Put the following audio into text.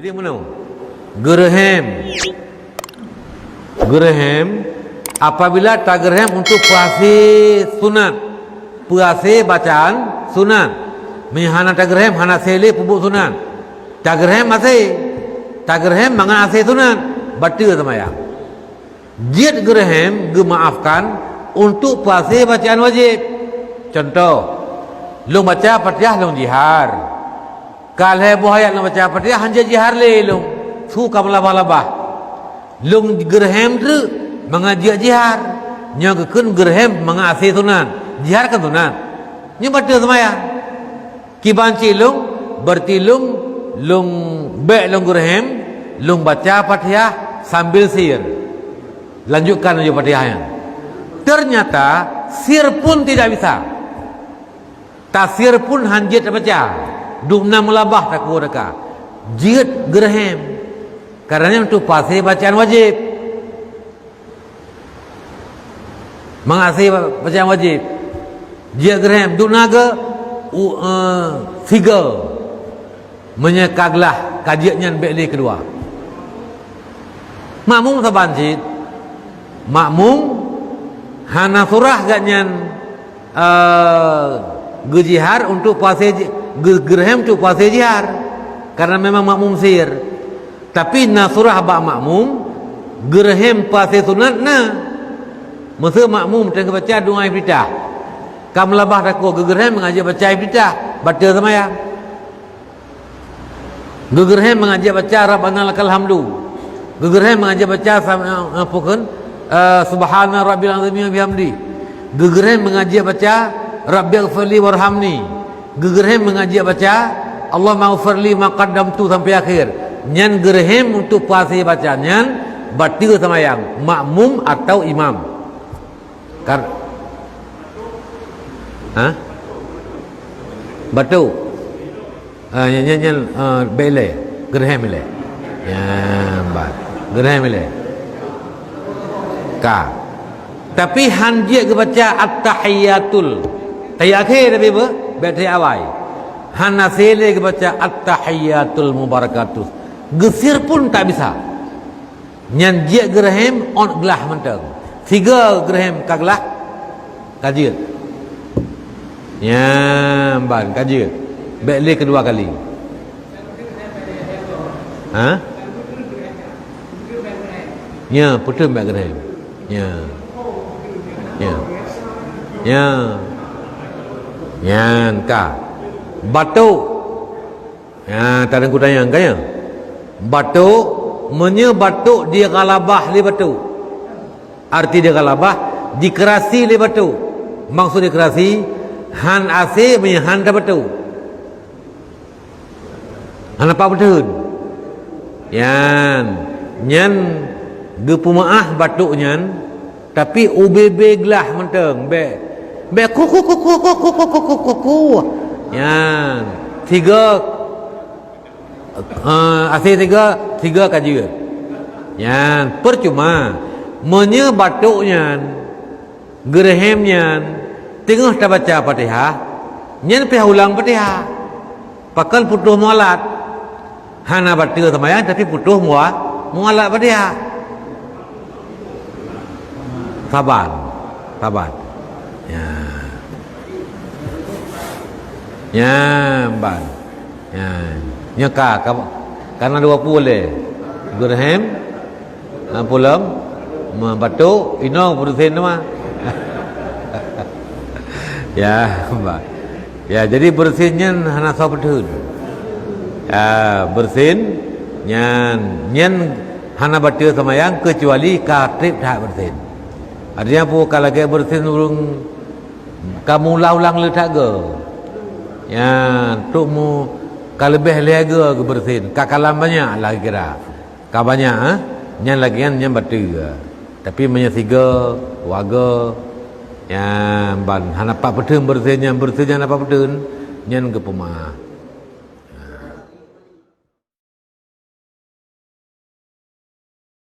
Dia mana? Geraham. Geraham apabila tak geraham untuk puasa sunat. Puasa bacaan sunat. Menyahana tak geraham hana sele pupuk sunat. Tak geraham masih. Tak geraham mangan asih sunat. Batal sembahyang. Jid geraham gemaafkan untuk puasa bacaan wajib. Contoh, long baca Fatihah long jihar. Kalau buaya long baca Fatihah hanja jihar le long. Suka melabah-labah. Long geraham tu mengaji jihar. Nya keun geraham mengasih sunat. Jihar kan sunat. Nya batal sembahyang. Kibanci long berarti long be long geraham long baca Fatihah sambil sir. Lanjutkan aja Fatihahnya. Ternyata sir pun tidak bisa. Tasir pun hanjit baca. Dumna melabah tak kuraka. Jid geraham. Karena untuk pasir bacaan wajib. Mengasih bacaan wajib. Jid geraham. Dumna ke tiga. Menyekaglah kajiannya beli kedua. Makmum sabanjit. Makmum hana surah ganyan gejihar untuk puasa geraham untuk puasa jihar karena memang makmum sir. Tapi nasurah ba makmum geraham puasa sunat na masa makmum tengah baca doa iftitah kam labah takut geraham mengaji baca iftitah batal sembahyang. Geraham mengaji baca rabbana lakal hamdu. Geraham mengaji baca subhana rabbil azim bihamdi. Geraham mengaji baca rabbighfirli warhamni. Geraham mengaji baca Allahumma ighfirli ma qaddamtu sampai akhir. Nyan geraham untuk puasa baca nyan batal sembahyang makmum atau imam. Batal. Nyan bele geraham bele. Ya, bat. Geraham bele. Ka. Tapi hanjia ke baca at-tahiyatul. Tahiyat akhir tapi apa? Baca awal. Hana sele ke baca at-tahiyatul mubarakatuh. Gesir pun tak bisa. Nyan jia geraham on gelah mentang. Tiga geraham kaglah kajian. Ya, ban kajian. Balik kedua kali. Ya, putus bak geraham. Ya. Ka. Batuk. Ya, tak ada ku tanya kan ya. Batuk, batuk dia galabah li batuk. Arti dia galabah dikerasi li batuk. Maksud dikerasi han ase han da batuk. Han apa betul? Nyan gepumaah batuk nyan tapi UBB gelah menteng be kuku yan tiga asih tiga kajian yan percuma batuk nyan geraham nyan tengah tak baca Fatihah nyan pihak ulang Fatihah pakal putuh mualat hana batil sembahyang tapi putuh mualat Fatihah. Sabar. Ya, ban. Nyaka karena 20 geraham pulam batuk ino berusin mah. Ya, ban. Ya, jadi bersinnya hana sabetun. Ya, bersin nyan hana batil sembahyang kecuali katrib tak bersin. Artinya pun kalau kita bersin urung kamu ulang letak ke. Ya, tukmu kalau lebih lega ke bersin. Kakalam banyak lah kira. Ka banyak nyan lagi nyan batul. Tapi menyesiga warga yang ban hana pak petun bersin yang apa petun nyan ke pemah.